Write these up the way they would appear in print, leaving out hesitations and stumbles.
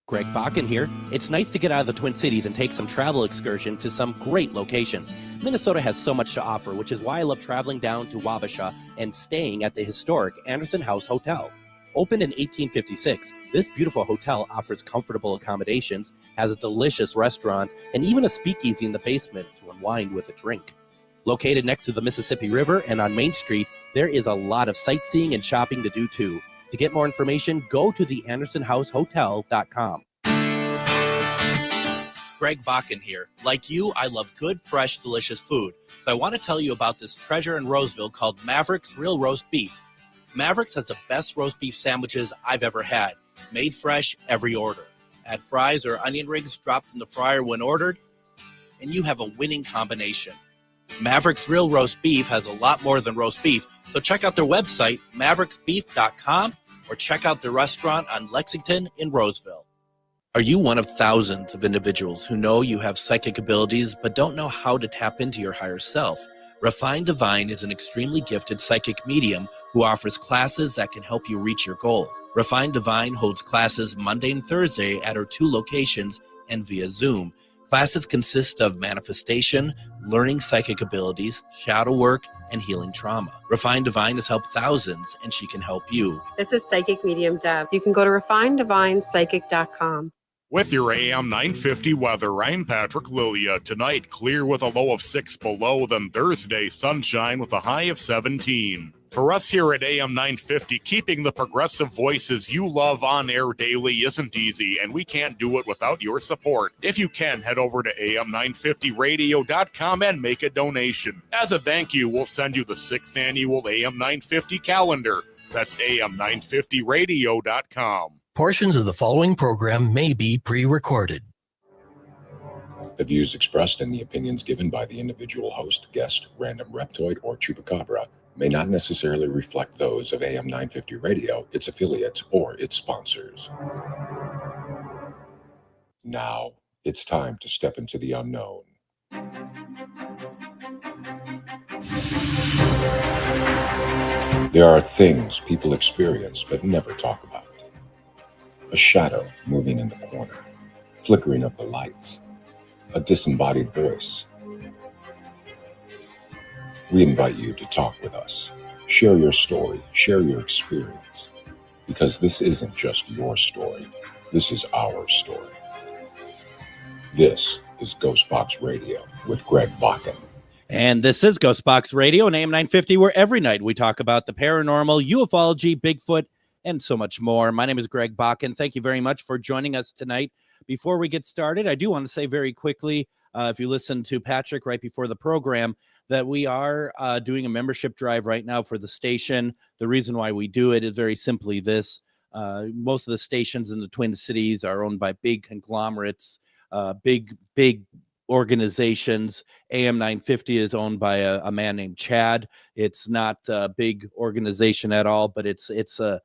Greg Bakun here. It's nice to get out of the Twin Cities and take some travel excursion to some great locations. Minnesota has so much to offer, which is why I love traveling down to Wabasha and staying at the historic Anderson House Hotel. Opened in 1856, this beautiful hotel offers comfortable accommodations, has a delicious restaurant, and even a speakeasy in the basement to unwind with a drink. Located next to the Mississippi River and on Main Street, there is a lot of sightseeing and shopping to do too. To get more information, go to theandersonhousehotel.com. Greg Bakun here. Like you, I love good, fresh, delicious food. So I want to tell you about this treasure in Roseville called Maverick's Real Roast Beef. Maverick's has the best roast beef sandwiches I've ever had. Made fresh every order. Add fries or onion rings dropped in the fryer when ordered, and you have a winning combination. Maverick's Real Roast Beef has a lot more than roast beef, so check out their website, mavericksbeef.com, or check out their restaurant on Lexington in Roseville. Are you one of thousands of individuals who know you have psychic abilities but don't know how to tap into your higher self? Refined Divine is an extremely gifted psychic medium who offers classes that can help you reach your goals. Refined Divine holds classes Monday and Thursday at her 2 locations and via Zoom. Classes consist of manifestation, learning psychic abilities, shadow work, and healing trauma. Refined Divine has helped thousands, and she can help you. This is Psychic Medium Deb. You can go to refineddivinepsychic.com. With your AM 950 weather, I'm Patrick Lilia. Tonight, clear with a low of 6 below, then Thursday, sunshine with a high of 17. For us here at AM 950, keeping the progressive voices you love on air daily isn't easy, and we can't do it without your support. If you can, head over to am950radio.com and make a donation. As a thank you, we'll send you the 6th annual AM 950 calendar. That's am950radio.com. Portions of the following program may be pre-recorded. The views expressed and the opinions given by the individual host, guest, random reptoid, or chupacabra may not necessarily reflect those of AM 950 Radio, its affiliates, or its sponsors. Now, it's time to step into the unknown. There are things people experience but never talk about. A shadow moving in the corner, flickering of the lights, a disembodied voice. We invite you to talk with us. Share your story, share your experience, because this isn't just your story. This is our story. This is GhostBox Radio with Greg Bakun. And this is GhostBox Radio on AM 950, where every night we talk about the paranormal, ufology, Bigfoot, and so much more. My name is Greg Bakun. Thank you very much for joining us tonight. Before we get started, I do want to say very quickly, if you listen to Patrick right before the program, that we are doing a membership drive right now for the station. The reason why we do it is very simply this. Most of the stations in the Twin Cities are owned by big conglomerates, big organizations. AM 950 is owned by a man named Chad. It's not a big organization at all, but it's a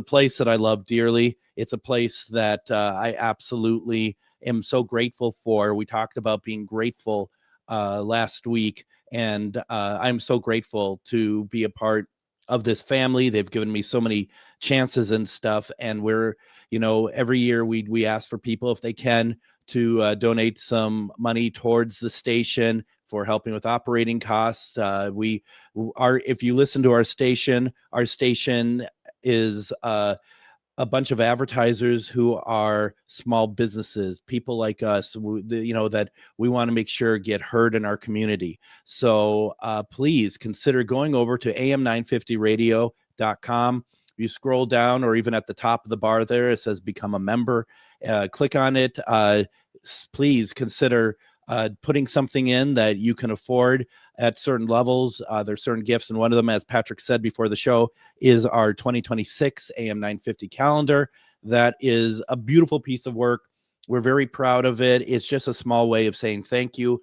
place that I love dearly. It's a place that I absolutely am so grateful for. We talked about being grateful last week, and I'm so grateful to be a part of this family. They've given me so many chances and stuff, and we're, every year we ask for people, if they can, to donate some money towards the station for helping with operating costs. If you listen to our station is a bunch of advertisers who are small businesses, people like us, that we want to make sure get heard in our community. So please consider going over to am950radio.com. You scroll down, or even at the top of the bar there, it says become a member. Click on it. Please consider putting something in that you can afford at certain levels. There's certain gifts, and one of them, as Patrick said before the show, is our 2026 AM 950 calendar. That is a beautiful piece of work. We're very proud of it. It's just a small way of saying thank you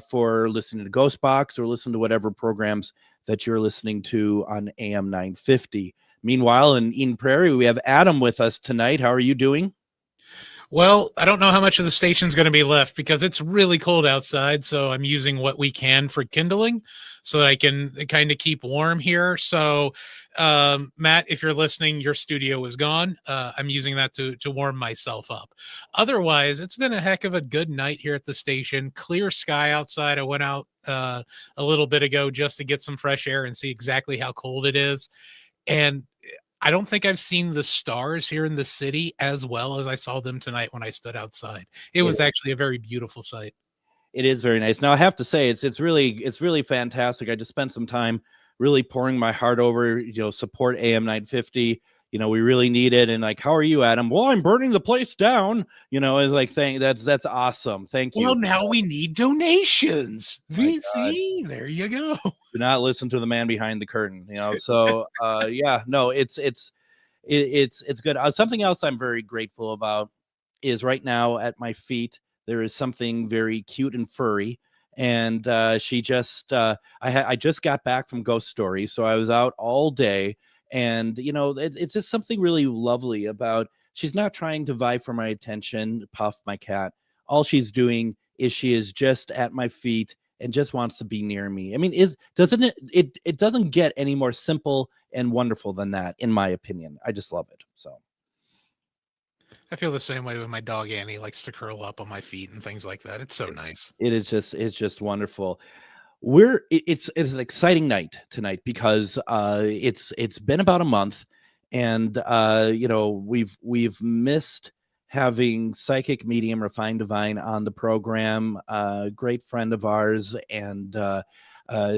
for listening to GhostBox or listen to whatever programs that you're listening to on AM 950. Meanwhile, in Eden Prairie, we have Adam with us tonight. How are you doing? Well, I don't know how much of the station's going to be left because it's really cold outside. So I'm using what we can for kindling so that I can kind of keep warm here. So Matt, if you're listening, your studio is gone. I'm using that to warm myself up. Otherwise, it's been a heck of a good night here at the station. Clear sky outside. I went out a little bit ago just to get some fresh air and see exactly how cold it is. And I don't think I've seen the stars here in the city as well as I saw them tonight when I stood outside. It was actually a very beautiful sight. It is very nice. Now I have to say it's really fantastic. I just spent some time really pouring my heart over, support AM 950. We really need it. And like, how are you, Adam? Well, I'm burning the place down. It's like, that's awesome. Thank you. Well, now we need donations. See, there you go. Do not listen to the man behind the curtain. So yeah, no, it's good. Something else I'm very grateful about is right now at my feet there is something very cute and furry. And she just I just got back from Ghost Stories, so I was out all day. And it's just something really lovely about, she's not trying to vie for my attention. Puff, my cat, all she's doing is she is just at my feet and just wants to be near me. I mean, it doesn't get any more simple and wonderful than that, in my opinion. I just love it. So I feel the same way with my dog Annie. Likes to curl up on my feet and things like that. It's so nice. It's just wonderful. It's an exciting night tonight because it's been about a month, and we've missed having psychic medium Refined Divine on the program. Great friend of ours, and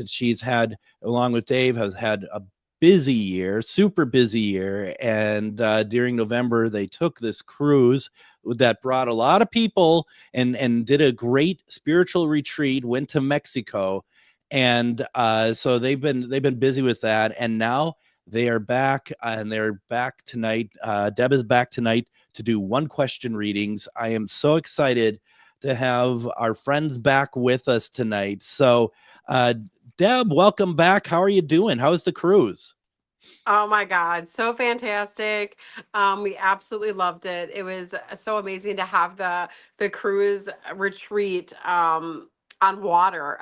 she's had, along with Dave, has had a busy year, super busy year. And during November, they took this cruise that brought a lot of people and did a great spiritual retreat, went to Mexico. And so they've been busy with that. And now they are back, and they're back tonight. Deb is back tonight to do one question readings. I am so excited to have our friends back with us tonight. So Deb, welcome back. How are you doing? How's the cruise? Oh my God, so fantastic. We absolutely loved it. It was so amazing to have the cruise retreat on water.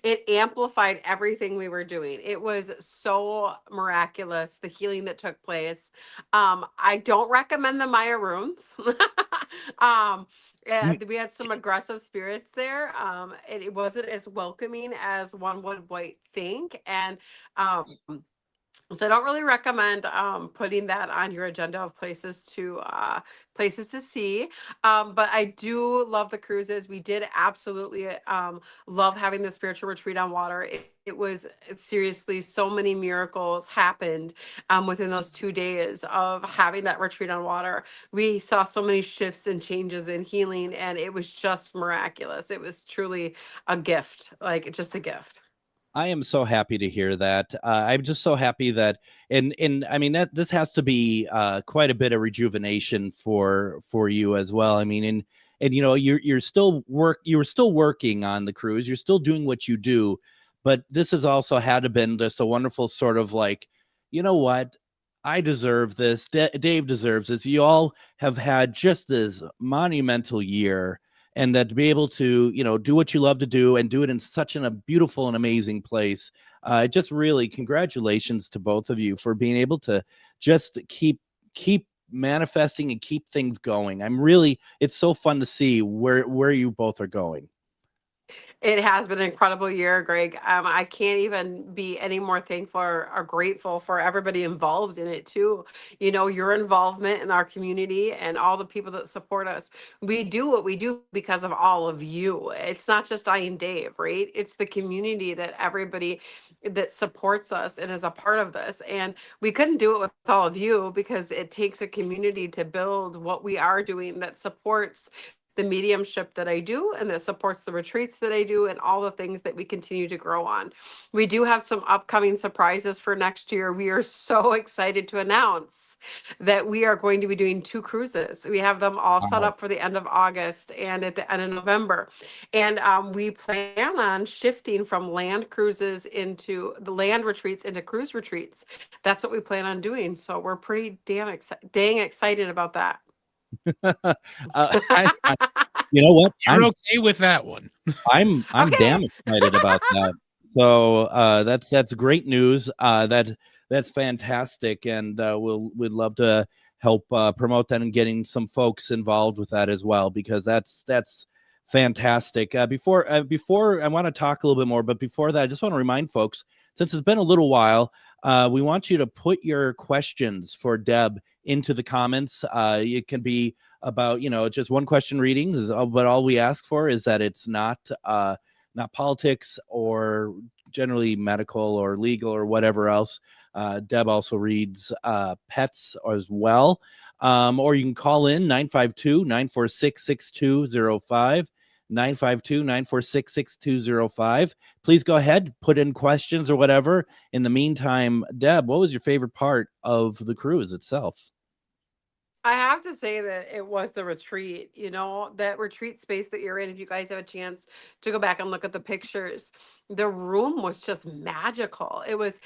It amplified everything we were doing. It was so miraculous, the healing that took place. I don't recommend the Maya rooms. Yeah, we had some aggressive spirits there. It wasn't as welcoming as one would think. And so I don't really recommend putting that on your agenda of places to see. But I do love the cruises. We did absolutely love having the spiritual retreat on water. It was seriously, so many miracles happened within those 2 days of having that retreat on water. We saw so many shifts and changes in healing, and it was just miraculous. It was truly a gift, like just a gift. I am so happy to hear that. I'm just so happy that, and I mean that this has to be quite a bit of rejuvenation for you as well. I mean, and you're still working on the cruise. You're still doing what you do, but this has also had to been just a wonderful sort of like, you know what, I deserve this. Dave deserves this. You all have had just this monumental year. And that to be able to, do what you love to do and do it in such a beautiful and amazing place. Just really congratulations to both of you for being able to just keep manifesting and keep things going. It's so fun to see where you both are going. It has been an incredible year, Greg. I can't even be any more thankful or grateful for everybody involved in it too. Your involvement in our community and all the people that support us. We do what we do because of all of you. It's not just I and Dave, right? It's the community that everybody that supports us and is a part of this. And we couldn't do it with all of you because it takes a community to build what we are doing that supports the mediumship that I do and that supports the retreats that I do and all the things that we continue to grow on. We do have some upcoming surprises for next year. We are so excited to announce that we are going to be doing 2 cruises. We have them all set up for the end of August and at the end of November. And we plan on shifting from land cruises into the land retreats into cruise retreats. That's what we plan on doing. So we're pretty dang excited about that. You know what? You're okay with that one. I'm Okay. damn excited about that. So that's great news. That that's fantastic, and we'd love to help promote that and getting some folks involved with that as well, because that's fantastic. Before I want to talk a little bit more, but before that, I just want to remind folks, since it's been a little while, we want you to put your questions for Deb into the comments. It can be about, just one question readings, but all we ask for is that it's not politics or generally medical or legal or whatever else. Deb also reads pets as well. Or you can call in 952-946-6205. 952-946-6205. Please go ahead, put in questions or whatever. In the meantime, Deb, what was your favorite part of the cruise itself? I have to say that it was the retreat, that retreat space that you're in. If you guys have a chance to go back and look at the pictures, the room was just magical. It was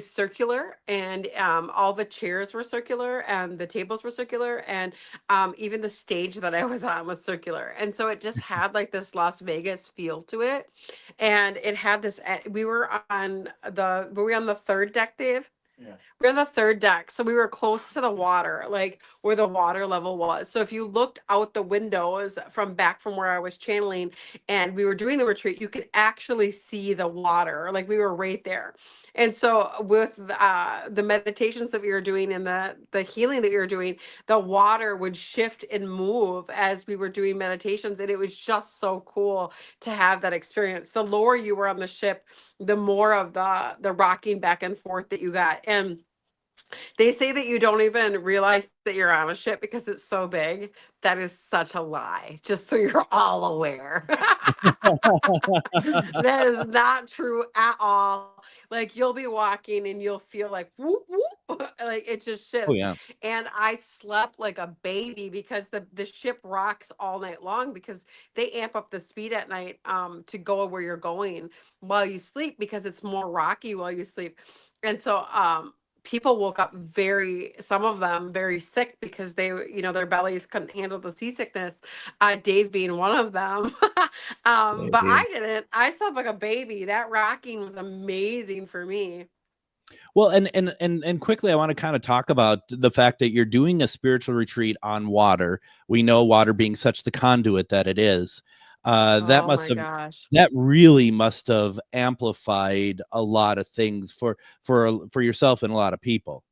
circular, and all the chairs were circular, and the tables were circular, and even the stage that I was on was circular. And so it just had like this Las Vegas feel to it. And it had this, we were on the third deck, Dave? Yeah. We're on the third deck, so we were close to the water, like where the water level was. So if you looked out the windows from where I was channeling and we were doing the retreat, you could actually see the water, like we were right there. And so with the meditations that we were doing and the healing that we were doing, the water would shift and move as we were doing meditations, and it was just so cool to have that experience. The lower you were on the ship, the more of the rocking back and forth that you got. And they say that you don't even realize that you're on a ship because it's so big. That is such a lie, just so you're all aware. That is not true at all. Like, you'll be walking and you'll feel like whoop whoop, like it just shifts. Oh yeah. And I slept like a baby because the ship rocks all night long, because they amp up the speed at night to go where you're going while you sleep, because it's more rocky while you sleep. And so people woke up some of them very sick, because their bellies couldn't handle the seasickness. Dave being one of them. But I didn't. I slept like a baby. That rocking was amazing for me. Well, and quickly, I want to kind of talk about the fact that you're doing a spiritual retreat on water. We know water being such the conduit that it is. That really must have amplified a lot of things for yourself and a lot of people.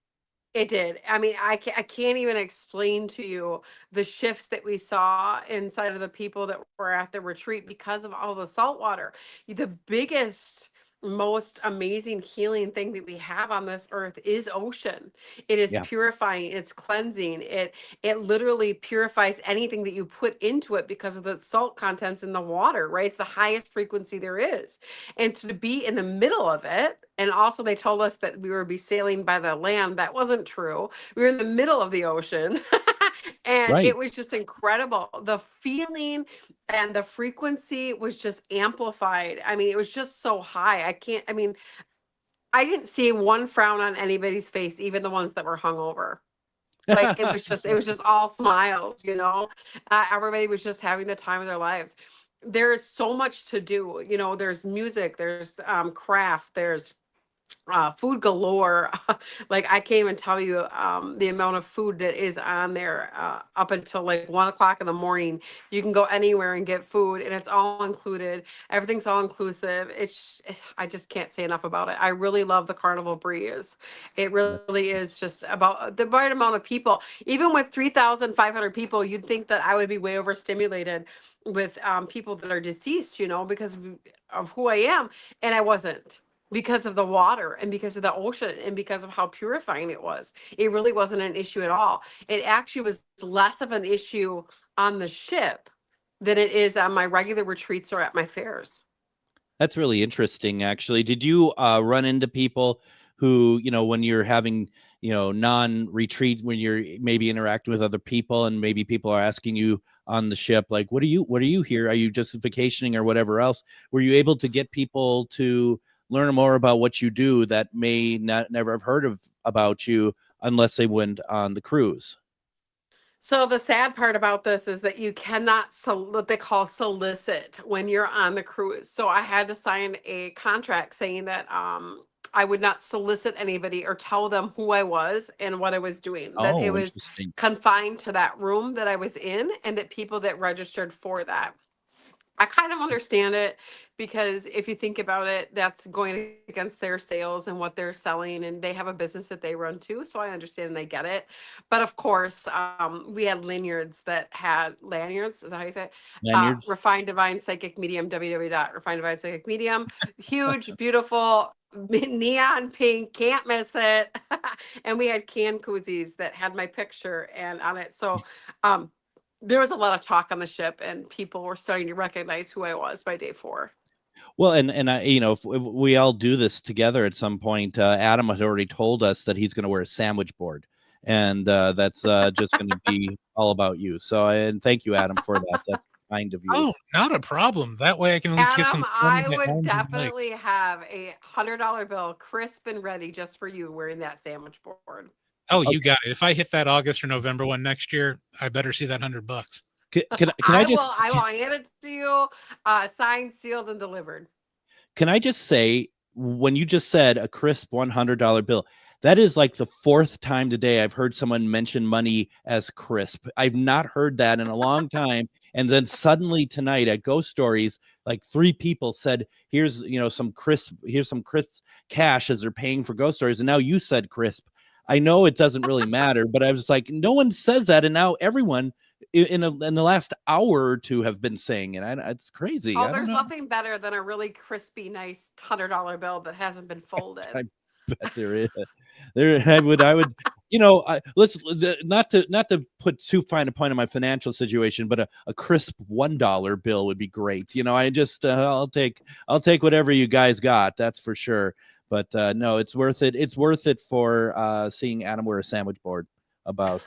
It did. I mean, I can't even explain to you the shifts that we saw inside of the people that were at the retreat because of all the salt water. The biggest, most amazing healing thing that we have on this earth is ocean. It is purifying, it's cleansing. It literally purifies anything that you put into it because of the salt contents in the water, right? It's the highest frequency there is. And to be in the middle of it, and also they told us that we would be sailing by the land. That wasn't true. We were in the middle of the ocean. And It was just incredible. The feeling and the frequency was just amplified. I mean, it was just so high. I didn't see one frown on anybody's face, even the ones that were hungover. Like it was just all smiles, everybody was just having the time of their lives. There's so much to do. There's music, there's craft, there's food galore. Like I can't even tell you the amount of food that is on there up until like 1 o'clock in the morning. You can go anywhere and get food, and it's all included. Everything's all inclusive. I just can't say enough about it. I really love the Carnival Breeze. It really is just about the right amount of people. Even with 3,500 people, you'd think that I would be way overstimulated with people that are deceased, because of who I am, and I wasn't. Because of the water and because of the ocean and because of how purifying it was. It really wasn't an issue at all. It actually was less of an issue on the ship than it is on my regular retreats or at my fairs. That's really interesting, actually. Did you run into people who, when you're having, non-retreat, when you're maybe interacting with other people and maybe people are asking you on the ship, like, what are you here? Are you just vacationing or whatever else? Were you able to get people to learn more about what you do that may never have heard about you unless they went on the cruise? So the sad part about this is that you cannot what they call solicit when you're on the cruise. So I had to sign a contract saying that I would not solicit anybody or tell them who I was and what I was doing. That it Oh, was interesting. confined to that room that I was in, and that people that registered for that. I kind of understand it, because if you think about it, that's going against their sales and what they're selling, and they have a business that they run too. So I understand and I get it. But of course, we had lanyards that had lanyards. Is that how you say it? Lanyards. Refined Divine Psychic Medium, www.refined Divine Psychic Medium. Huge, beautiful, neon pink, can't miss it. And we had can koozies that had my picture and on it. So, there was a lot of talk on the ship, and people were starting to recognize who I was by day 4. Well, and I, if we all do this together at some point, Adam had already told us that he's going to wear a sandwich board, and that's just going to be all about you. So, and thank you, Adam, for that. That's kind of you. Oh, not a problem. That way I can at least get some. Adam, I would definitely have a $100 bill crisp and ready just for you wearing that sandwich board. Oh, you got it. If I hit that August or November one next year, I better see that $100. Can I just? I will hand it to you, signed, sealed, and delivered. Can I just say, when you just said a crisp $100 bill, that is like the 4th time today I've heard someone mention money as crisp. I've not heard that in a long time. And then suddenly tonight at Ghost Stories, like 3 people said, here's some crisp cash as they're paying for Ghost Stories. And now you said crisp. I know it doesn't really matter, but I was like, no one says that, and now everyone in the last hour or two have been saying it. It's crazy. Oh, there's nothing better than a really crispy, nice $100 bill that hasn't been folded. I bet there is. I would. Let's not to put too fine a point on my financial situation, but a crisp $1 bill would be great. I'll take whatever you guys got. That's for sure. But no, it's worth it. It's worth it for seeing Adam wear a sandwich board. About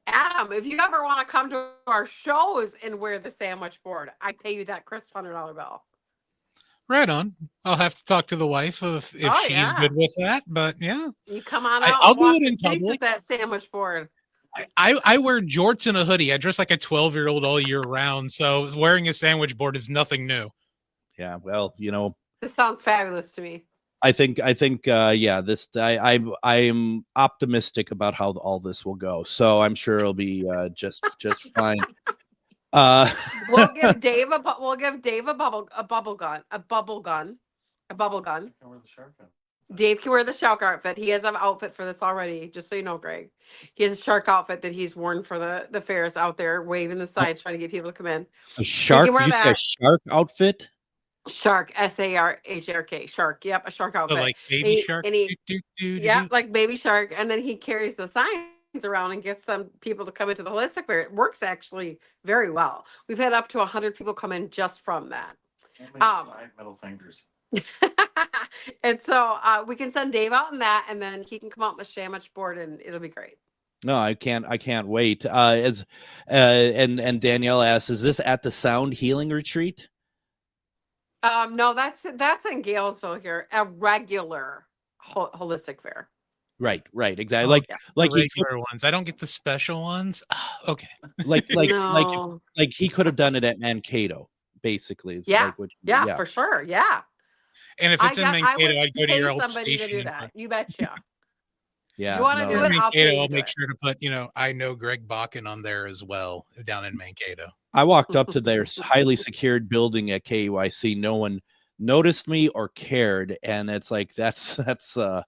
Adam, if you ever want to come to our shows and wear the sandwich board, I pay you that crisp $100 bill. Right on. I'll have to talk to the wife if she's good with that. But yeah, you come on out. I'll do it in public with that sandwich board. I wear jorts and a hoodie. I dress like a 12-year-old all year round. So wearing a sandwich board is nothing new. Yeah, well, this sounds fabulous to me. I think yeah, I am optimistic about how all this will go. So I'm sure it'll be just fine. We'll give Dave a bubble gun. Dave can wear the shark outfit. He has an outfit for this already, just so you know, Greg. He has a shark outfit that he's worn for the fairs out there, waving the signs, trying to get people to come in. A shark? You say a shark outfit? Shark, SARK, shark. Yep, a shark outfit. So like baby shark. Yeah, like baby shark. And then he carries the signs around and gets them people to come into the holistic fair. It works actually very well. We've had up to 100 people come in just from that. Middle fingers. And so we can send Dave out on that, and then he can come out on the sandwich board, and it'll be great. No, I can't wait. And Danielle asks, is this at the Sound Healing Retreat? No, that's in Galesville here, a regular holistic fair. Right, exactly. Like the regular ones. I don't get the special ones. Okay. Like he could have done it at Mankato, basically. Yeah, yeah, for sure. Yeah. And if it's in Mankato, I'd go to your old station. To do that. You betcha. Yeah. You want to do it? Mankato, I'll make sure to put, I know Greg Bakun on there as well down in Mankato. I walked up to their highly secured building at KUIC. No one noticed me or cared, and it's like that's not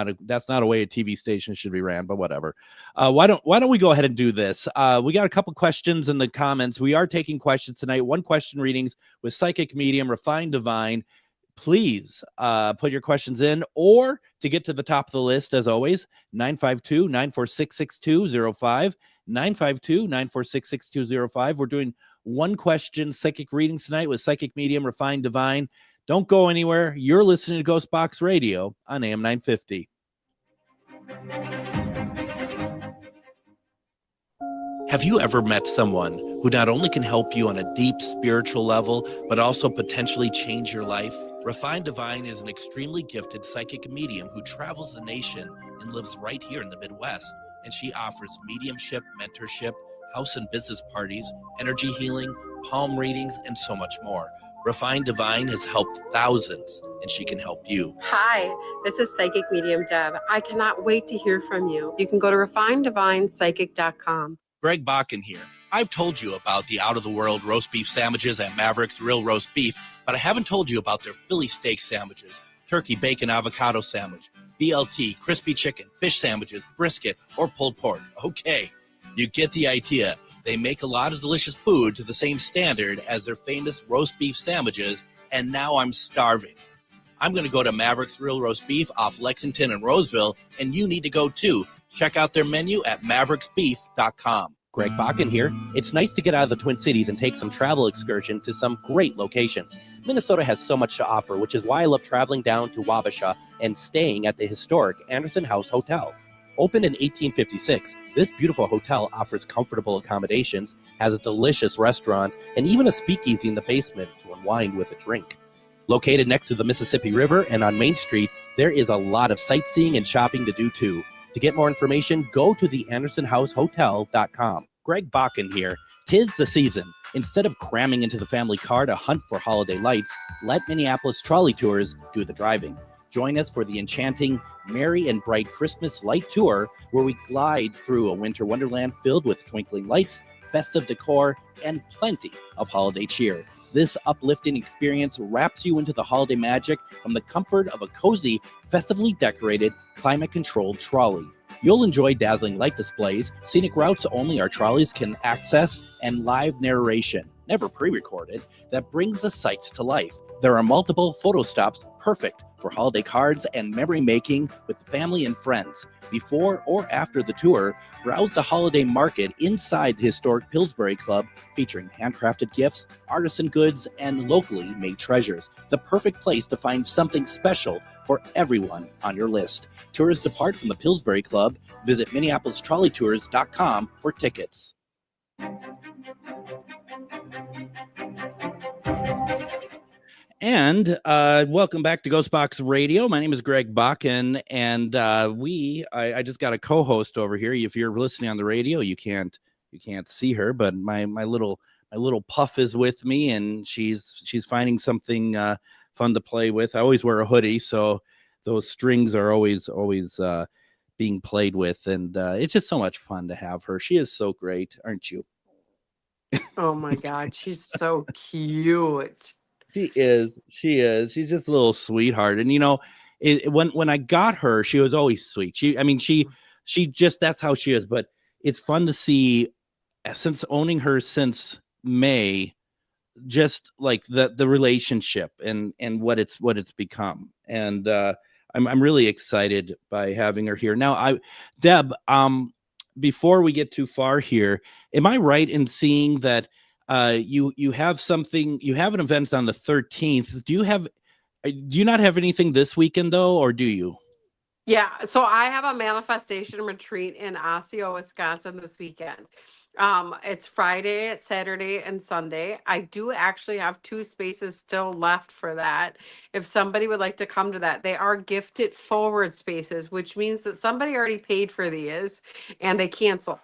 a way a TV station should be ran. But whatever. Why don't we go ahead and do this? We got a couple questions in the comments. We are taking questions tonight. 1 question readings with Psychic Medium, Refined Divine. Please put your questions in, or to get to the top of the list, as always, 952-946-6205. 952-946-6205. We're doing 1 question psychic readings tonight with Psychic Medium, Refined Divine. Don't go anywhere. You're listening to GhostBox Radio on AM 950. Have you ever met someone who not only can help you on a deep spiritual level, but also potentially change your life? Refined Divine is an extremely gifted psychic medium who travels the nation and lives right here in the Midwest. And she offers mediumship, mentorship, house and business parties, energy healing, palm readings, and so much more. Refined Divine has helped thousands and she can help you. Hi, this is Psychic Medium Deb. I cannot wait to hear from you. You can go to refinedivinepsychic.com. Greg Bakun here. I've told you about the out-of-the-world roast beef sandwiches at Maverick's Real Roast Beef, but I haven't told you about their Philly steak sandwiches, turkey bacon avocado sandwich, BLT, crispy chicken, fish sandwiches, brisket, or pulled pork. Okay, you get the idea. They make a lot of delicious food to the same standard as their famous roast beef sandwiches, and now I'm starving. I'm going to go to Maverick's Real Roast Beef off Lexington and Roseville, and you need to go too. Check out their menu at mavericksbeef.com. Greg Bakun here. It's nice to get out of the Twin Cities and take some travel excursion to some great locations. Minnesota has so much to offer, which is why I love traveling down to Wabasha and staying at the historic Anderson House Hotel. Opened in 1856, this beautiful hotel offers comfortable accommodations, has a delicious restaurant, and even a speakeasy in the basement to unwind with a drink. Located next to the Mississippi River and on Main Street, there is a lot of sightseeing and shopping to do too. To get more information, go to the AndersonHouseHotel.com. Greg Bakun here. 'Tis the season. Instead of cramming into the family car to hunt for holiday lights, let Minneapolis Trolley Tours do the driving. Join us for the enchanting Merry and Bright Christmas Light Tour, where we glide through a winter wonderland filled with twinkling lights, festive decor, and plenty of holiday cheer. This uplifting experience wraps you into the holiday magic from the comfort of a cozy, festively decorated, climate-controlled trolley. You'll enjoy dazzling light displays, scenic routes only our trolleys can access, and live narration, never pre-recorded, that brings the sights to life. There are multiple photo stops perfect for holiday cards and memory making with family and friends. Before or after the tour, browse the holiday market inside the historic Pillsbury Club, featuring handcrafted gifts, artisan goods, and locally made treasures. The perfect place to find something special for everyone on your list. Tours depart from the Pillsbury Club. Visit MinneapolisTrolleyTours.com for tickets. And welcome back to GhostBox Radio. My name is Greg Bakun, and I just got a co-host over here. If you're listening on the radio, you can't see her, but my little puff is with me, and she's finding something fun to play with. I always wear a hoodie, so those strings are always being played with, and it's just so much fun to have her. She is so great, aren't you? Oh my God, she's so cute. She is. She's just a little sweetheart. And, you know, when I got her, she was always sweet. She just, that's how she is. But it's fun to see, since owning her since May, just like the relationship and what it's become. And I'm really excited by having her here. Now, Deb, before we get too far here, am I right in seeing that you have an event on the 13th? Do you not have anything this weekend though, or do you? Yeah, so I have a manifestation retreat in Osseo, Wisconsin this weekend. It's Friday, Saturday, and Sunday. I do actually have 2 spaces still left for that. If somebody would like to come to that, they are gifted forward spaces, which means that somebody already paid for these and they cancel.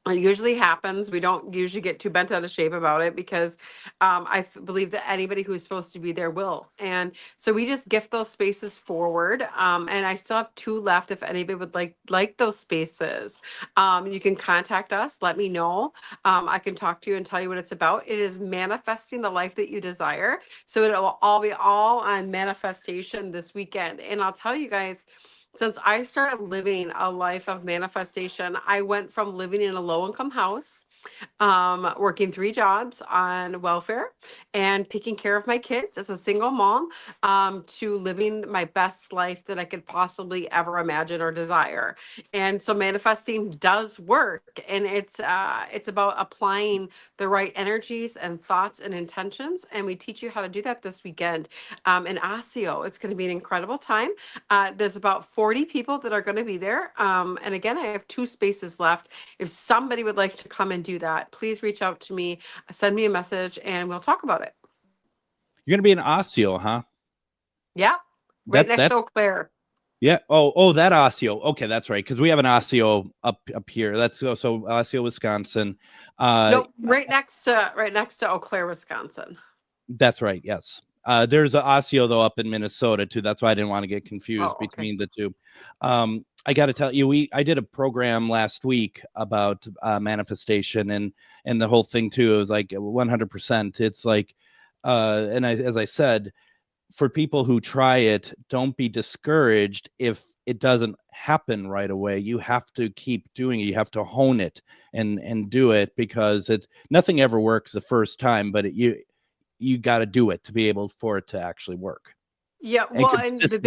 It usually happens. We don't usually get too bent out of shape about it because I believe that anybody who's supposed to be there will. And so we just gift those spaces forward. And I still have 2 left if anybody would like those spaces. You can contact us. Let me know. I can talk to you and tell you what it's about. It is manifesting the life that you desire. So it'll all be on manifestation this weekend. And I'll tell you guys, since I started living a life of manifestation, I went from living in a low-income house, working 3 jobs on welfare and taking care of my kids as a single mom, to living my best life that I could possibly ever imagine or desire. And so manifesting does work, and it's about applying the right energies and thoughts and intentions. And we teach you how to do that this weekend in Osseo. It's going to be an incredible time. There's about 40 people that are going to be there. And again, I have 2 spaces left. If somebody would like to come and do that, please reach out to me, send me a message, and we'll talk about it. You're going to be in Osseo, huh? Yeah. Right next to Eau Claire. Yeah. Oh, that Osseo. Okay, that's right. Because we have an Osseo up here. That's so Osseo, Wisconsin. No, right next to Eau Claire, Wisconsin. That's right. Yes. There's an Osseo though up in Minnesota too. That's why I didn't want to get confused okay. between the two. I got to tell you, I did a program last week about manifestation and the whole thing too. It was like 100%. It's like, as I said, for people who try it, don't be discouraged if it doesn't happen right away. You have to keep doing it. You have to hone it and do it, because nothing ever works the first time, but you got to do it to be able for it to actually work. Yeah, well, and the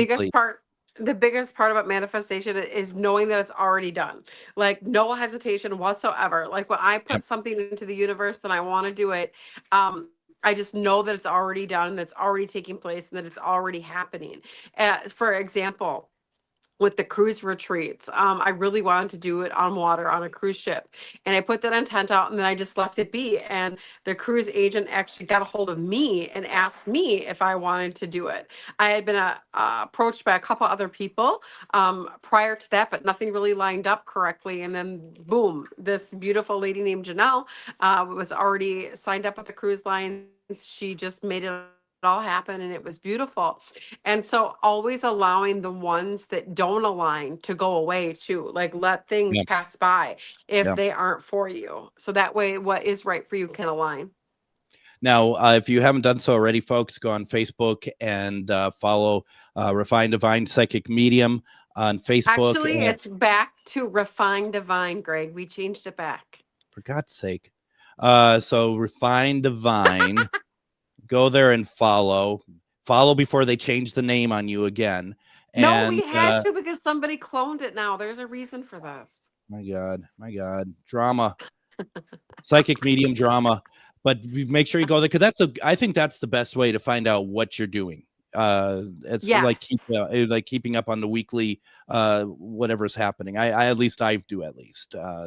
biggest part about manifestation is knowing that it's already done. Like no hesitation whatsoever. Like when I put something into the universe and I want to do it, I just know that it's already done, that's already taking place, and that it's already happening. For example, with the cruise retreats, I really wanted to do it on water on a cruise ship, and I put that intent out, and then I just left it be. And the cruise agent actually got a hold of me and asked me if I wanted to do it. I had been approached by a couple other people prior to that, but nothing really lined up correctly. And then boom, this beautiful lady named Janelle was already signed up with the cruise line. She just made it all happen, and it was beautiful. And so always allowing the ones that don't align to go away too. Like let things pass by if they aren't for you, so that way what is right for you can align. Now, if you haven't done so already, folks, go on Facebook and follow Refined Divine Psychic Medium on Facebook. Actually, it's back to Refined Divine, Greg. We changed it back. For God's sake. So Refined Divine, go there and follow before they change the name on you again. No, we had to, because somebody cloned it now. There's a reason for this. My God. Drama. Psychic medium drama. But make sure you go there, because I think that's the best way to find out what you're doing. It's like keeping up on the weekly whatever's happening. I at least do.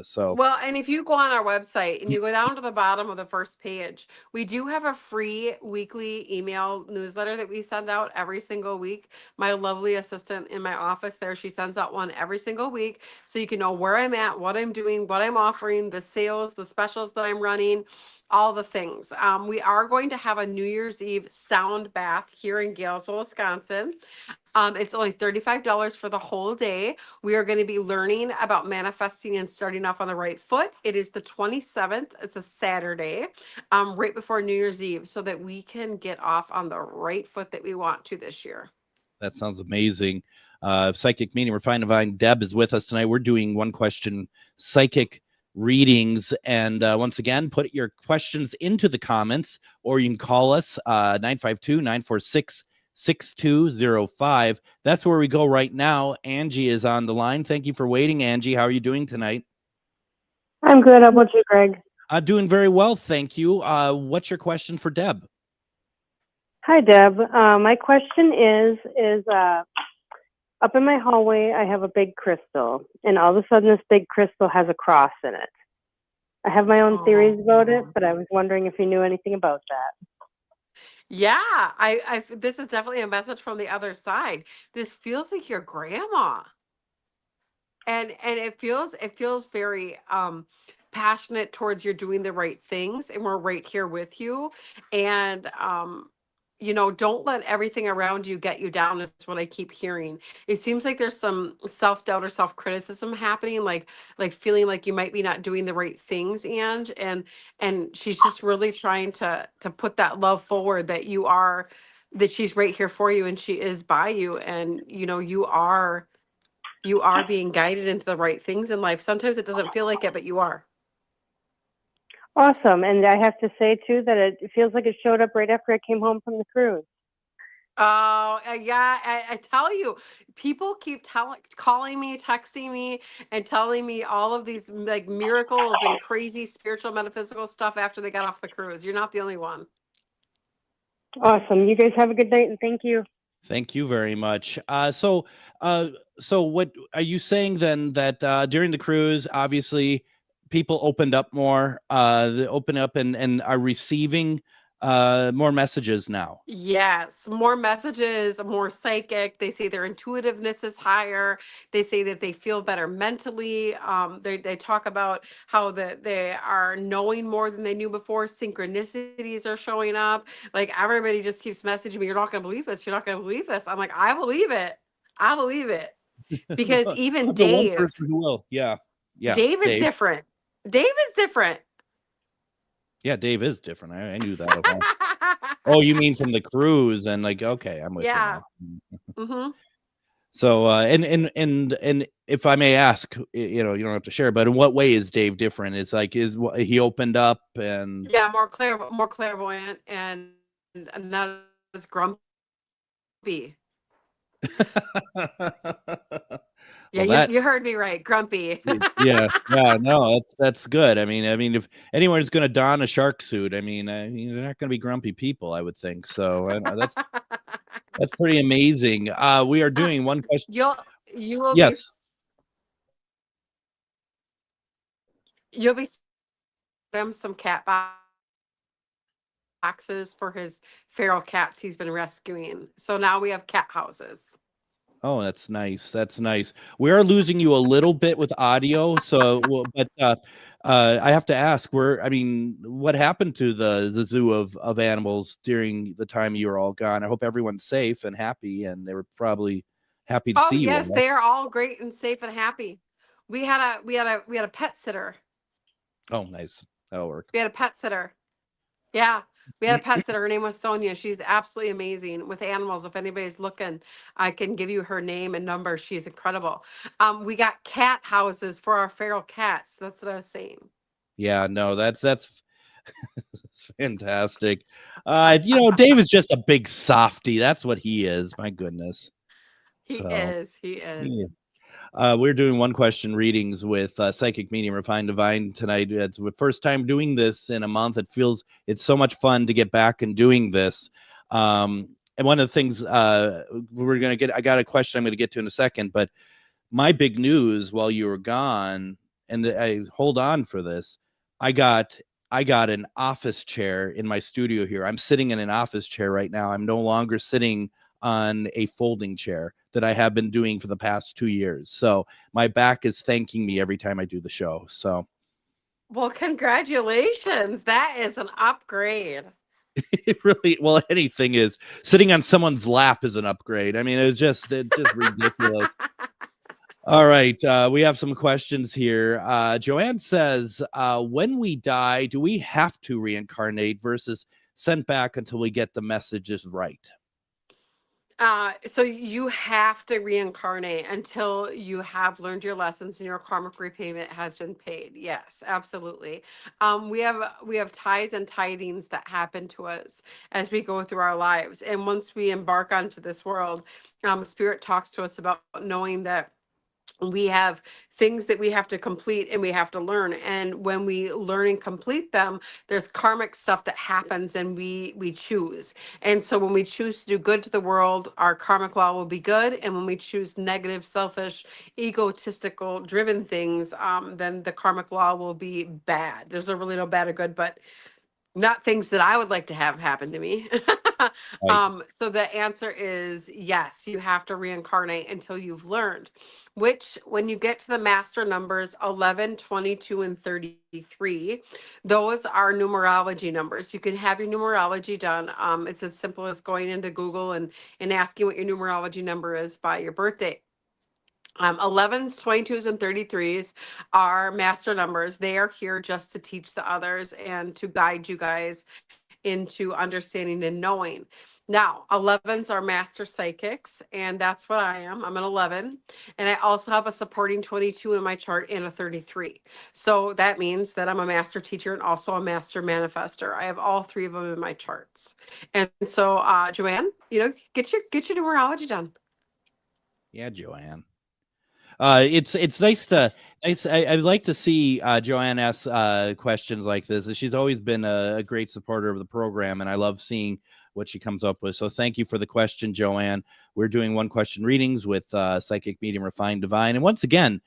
So well, and if you go on our website and you go down to the bottom of the first page, we do have a free weekly email newsletter that we send out every single week. My lovely assistant in my office there, she sends out one every single week, so you can know where I'm at, what I'm doing, what I'm offering, the sales, the specials that I'm running, all the things. We are going to have a New Year's Eve sound bath here in Galesville, Wisconsin. It's only $35 for the whole day. We are going to be learning about manifesting and starting off on the right foot. It is the 27th. It's a Saturday, right before New Year's Eve, so that we can get off on the right foot that we want to this year. That sounds amazing. Psychic Medium Refined Divine, Deb is with us tonight. We're doing one question psychic readings, and once again, put your questions into the comments, or you can call us 952-946-6205. That's where we go right now. Angie is on the line. Thank you for waiting, Angie. How are you doing tonight? I'm good. How about you, Greg? Doing very well, thank you. What's your question for Deb? Hi, Deb. My question is up in my hallway, I have a big crystal, and all of a sudden this big crystal has a cross in it. I have my own theories about it, but I was wondering if you knew anything about that. Yeah, I this is definitely a message from the other side. This feels like your grandma. And it feels very passionate towards you're doing the right things, and we're right here with you. And don't let everything around you get you down, is what I keep hearing. It seems like there's some self-doubt or self-criticism happening, like feeling like you might be not doing the right things, and she's just really trying to put that love forward, that she's right here for you, and she is by you, and you are being guided into the right things in life. Sometimes it doesn't feel like it, but you are. Awesome. And I have to say, too, that it feels like it showed up right after I came home from the cruise. Oh, yeah. I tell you, people keep calling me, texting me, and telling me all of these like miracles and crazy spiritual metaphysical stuff after they got off the cruise. You're not the only one. Awesome. You guys have a good night, and thank you. Thank you very much. So what are you saying then, that during the cruise, obviously people opened up more, they open up and are receiving more messages now. Yes, more messages, more psychic. They say their intuitiveness is higher. They say that they feel better mentally. They talk about how they are knowing more than they knew before. Synchronicities are showing up. Like everybody just keeps messaging me, "You're not going to believe this. You're not going to believe this." I'm like, I believe it. I believe it because even I'm the one Dave, person who will. Yeah. Dave is different. Dave is different. Yeah, Dave is different. I knew that. Oh, you mean from the cruise and like, okay, I'm with Yeah. you now. Mm-hmm. So, and if I may ask, you know, you don't have to share, but in what way is Dave different? It's like, he opened up and Yeah, more clairvoyant and not as grumpy. Yeah, well, you heard me right, grumpy. yeah, no, that's good. I mean, if anyone's going to don a shark suit, I mean, they're not going to be grumpy people, I would think. So that's pretty amazing. We are doing one question. You will Yes. You'll be him some cat boxes for his feral cats he's been rescuing. So now we have cat houses. Oh, that's nice. That's nice. We are losing you a little bit with audio, so but I have to ask, what happened to the zoo of animals during the time you were all gone? I hope everyone's safe and happy, and they were probably happy to see you Yes, all. they are all great and safe and happy. We had a pet sitter. Oh, nice. That'll work. We had a pet sitter. Yeah, we had a pet sitter. Her name was Sonia. She's absolutely amazing with animals. If anybody's looking, I can give you her name and number. She's incredible. We got cat houses for our feral cats. That's what I was saying. Yeah, no, that's fantastic. Dave is just a big softy. That's what he is. My goodness. He is. Yeah. We're doing one question readings with Psychic Medium Refined Divine tonight. It's the first time doing this in a month. It's so much fun to get back and doing this. And one of the things I got a question I'm going to get to in a second, but my big news while you were gone, and I hold on for this, I got an office chair in my studio here. I'm sitting in an office chair right now. I'm no longer sitting on a folding chair that I have been doing for the past 2 years. So my back is thanking me every time I do the show. So, well, congratulations. That is an upgrade. It really, well, anything is. Sitting on someone's lap is an upgrade. I mean, it's just ridiculous. All right, we have some questions here. Joanne says, when we die, do we have to reincarnate versus sent back until we get the messages right? So you have to reincarnate until you have learned your lessons and your karmic repayment has been paid. Yes, absolutely. We have tithes and tithings that happen to us as we go through our lives, and once we embark onto this world, Spirit talks to us about knowing that we have things that we have to complete and we have to learn, and when we learn and complete them, there's karmic stuff that happens, and we choose. And so when we choose to do good to the world, our karmic law will be good, and when we choose negative, selfish, egotistical driven things, then the karmic law will be bad. There's really no bad or good, but not things that I would like to have happen to me. Right. So the answer is yes, you have to reincarnate until you've learned, which when you get to the master numbers 11, 22, and 33, those are numerology numbers. You can have your numerology done. It's as simple as going into Google and asking what your numerology number is by your birthday. 11s, 22s, and 33s are master numbers. They are here just to teach the others and to guide you guys into understanding and knowing. Now, 11s are master psychics, and that's what I am. I'm an 11, and I also have a supporting 22 in my chart and a 33. So that means that I'm a master teacher and also a master manifester. I have all three of them in my charts. And so, Joanne, get your numerology done. Yeah, Joanne. It's nice to I'd like to see Joanne ask questions like this. She's always been a great supporter of the program, and I love seeing what she comes up with. So thank you for the question, Joanne. We're doing one question readings with Psychic Medium Refined Divine, and once again,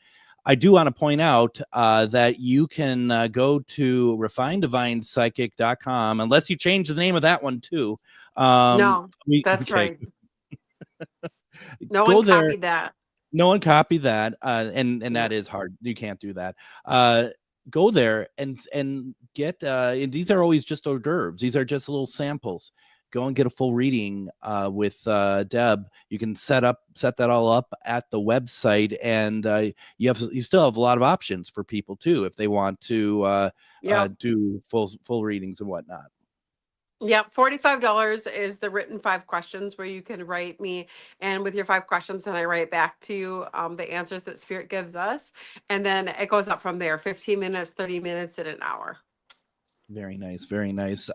I do want to point out that you can go to refinedivinepsychic.com, unless you change the name of that one too. No, that's right. No one copied that. No one copied that, and that is hard. You can't do that. Go there and get. These are always just hors d'oeuvres. These are just little samples. Go and get a full reading with Deb. You can set that all up at the website, and you still have a lot of options for people too if they want to do full readings and whatnot. Yep, $45 is the written 5 questions where you can write me, and with your 5 questions, then I write back to you the answers that Spirit gives us, and then it goes up from there, 15 minutes, 30 minutes, and an hour. Very nice, very nice.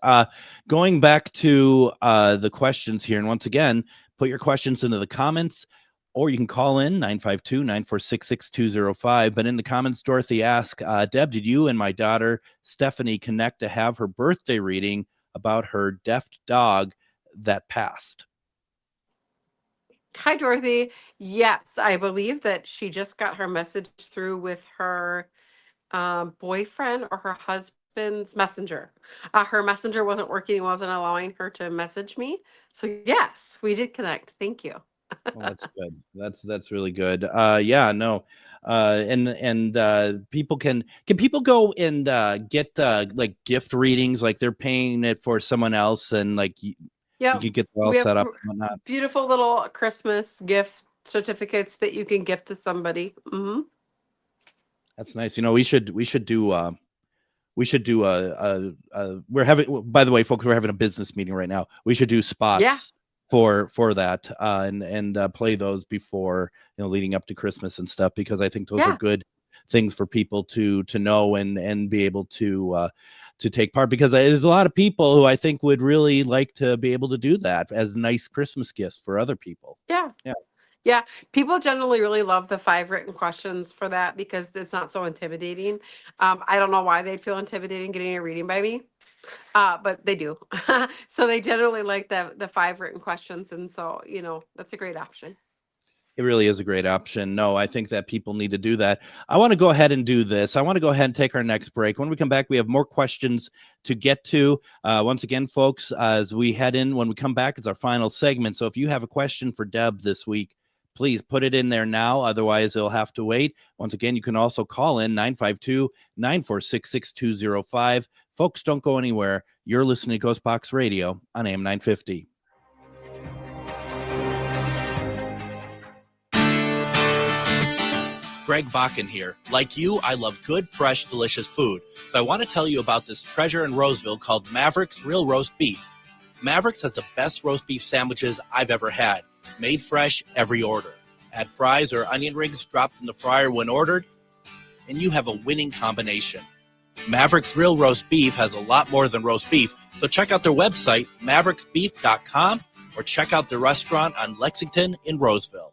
Going back to the questions here, and once again, put your questions into the comments, or you can call in 952-946-6205. But in the comments, Dorothy asked, Deb, did you and my daughter Stephanie connect to have her birthday reading about her deaf dog that passed? Hi, Dorothy. Yes, I believe that she just got her message through with her boyfriend or her husband's messenger. Her messenger wasn't working, wasn't allowing her to message me. So yes, we did connect. Thank you. Well, that's good. That's really good. People can people go and get like gift readings, like they're paying it for someone else, and like you can get it all set up and whatnot. Beautiful little Christmas gift certificates that you can gift to somebody. Mm-hmm. That's nice. We should do we're having, by the way, folks, we're having a business meeting right now. We should do spots for that and play those before, leading up to Christmas and stuff, because I think those are good things for people to know and be able to take part, because there's a lot of people who I think would really like to be able to do that as nice Christmas gifts for other people. Yeah, people generally really love the 5 written questions for that because it's not so intimidating. I don't know why they'd feel intimidating getting a reading by me, but they do. So they generally like the 5 written questions, and so that's a great option. It really is a great option. No, I think that people need to do that. I want to go ahead and do this. I want to go ahead and take our next break. When we come back, we have more questions to get to. Once again, folks, as we head in, when we come back, it's our final segment. So if you have a question for Deb this week, please put it in there now. Otherwise, it'll have to wait. Once again, you can also call in 952-946-6205. Folks, don't go anywhere. You're listening to GhostBox Radio on AM 950. Greg Bakun here. Like you, I love good, fresh, delicious food. So I want to tell you about this treasure in Roseville called Maverick's Real Roast Beef. Maverick's has the best roast beef sandwiches I've ever had. Made fresh every order. Add fries or onion rings dropped in the fryer when ordered, and you have a winning combination. Maverick's Real Roast Beef has a lot more than roast beef, so check out their website, mavericksbeef.com, or check out their restaurant on Lexington in Roseville.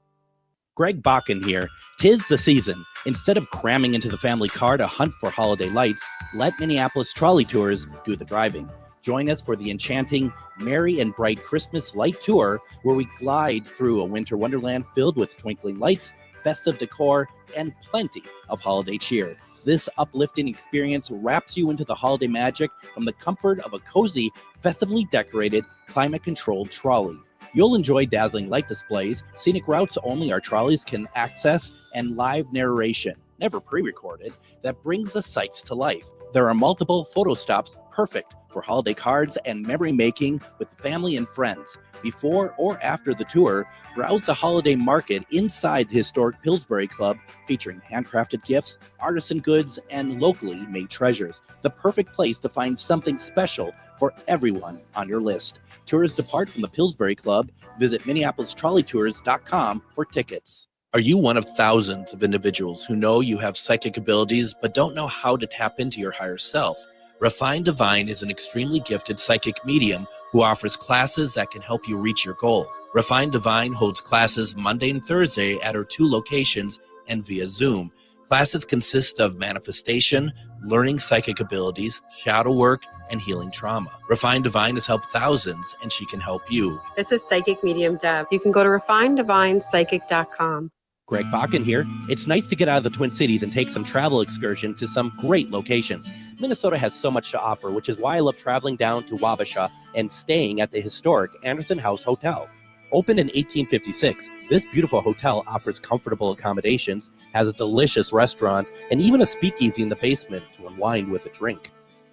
Greg Bakun here. 'Tis the season. Instead of cramming into the family car to hunt for holiday lights, let Minneapolis Trolley Tours do the driving. Join us for the enchanting Merry and Bright Christmas Light Tour, where we glide through a winter wonderland filled with twinkling lights, festive decor, and plenty of holiday cheer. This uplifting experience wraps you into the holiday magic from the comfort of a cozy, festively decorated, climate-controlled trolley. You'll enjoy dazzling light displays, scenic routes only our trolleys can access, and live narration, never pre-recorded, that brings the sights to life. There are multiple photo stops perfect for holiday cards and memory making with family and friends. Before or after the tour, browse the holiday market inside the historic Pillsbury Club, featuring handcrafted gifts, artisan goods, and locally made treasures. The perfect place to find something special for everyone on your list. Tours depart from the Pillsbury Club. Visit MinneapolisTrolleyTours.com for tickets. Are you one of thousands of individuals who know you have psychic abilities but don't know how to tap into your higher self? Refined Divine is an extremely gifted psychic medium who offers classes that can help you reach your goals. Refined Divine holds classes Monday and Thursday at her 2 locations and via Zoom. Classes consist of manifestation, learning psychic abilities, shadow work, and healing trauma. Refined Divine has helped thousands, and she can help you. This is Psychic Medium Deb. You can go to refinedivinepsychic.com. Greg Bakun here. It's nice to get out of the Twin Cities and take some travel excursion to some great locations. Minnesota has so much to offer, which is why I love traveling down to Wabasha and staying at the historic Anderson House Hotel. Opened in 1856, this beautiful hotel offers comfortable accommodations, has a delicious restaurant, and even a speakeasy in the basement to unwind with a drink.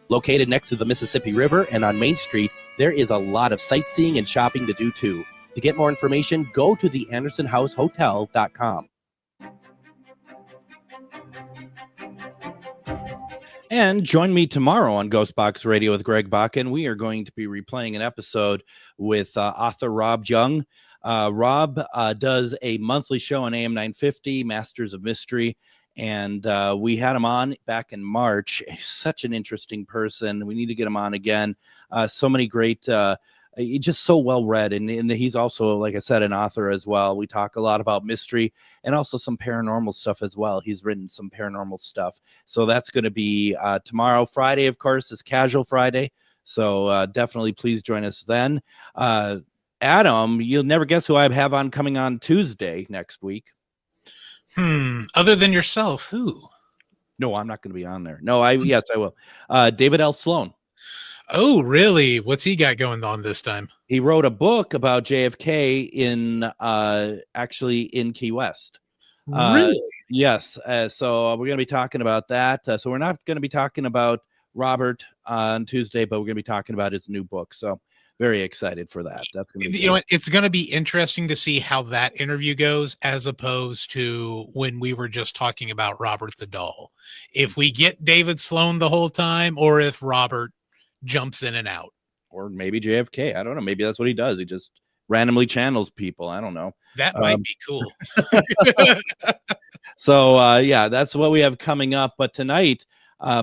Located next to the Mississippi River and on Main Street, there is a lot of sightseeing and shopping to do too. To get more information, go to theandersonhousehotel.com. And join me tomorrow on GhostBox Radio with Greg Bakun. We are going to be replaying an episode with author Rob Young. Rob does a monthly show on AM 950, Masters of Mystery, and we had him on back in March. He's such an interesting person. We need to get him on again. So many great... he's just so well read, and he's also, like I said, an author as well. We talk a lot about mystery and also some paranormal stuff as well. He's written some paranormal stuff, so that's going to be tomorrow. Friday, of course, is Casual Friday, so definitely please join us then. Adam, you'll never guess who I have on coming on Tuesday next week. Other than yourself, who? No, I'm not going to be on there. No, yes, I will. David L. Sloan. Oh, really? What's he got going on this time? He wrote a book about JFK in actually in Key West. Really? Yes. So we're going to be talking about that. So we're not going to be talking about Robert on Tuesday, but we're going to be talking about his new book. So very excited for that. That's going to be, you know what? It's going to be interesting to see how that interview goes, as opposed to when we were just talking about Robert the Doll. If we get David Sloan the whole time, or if Robert jumps in and out, or maybe JFK. I don't know. Maybe that's what he does. He just randomly channels people. I don't know. That might be cool. So yeah, that's what we have coming up. But tonight,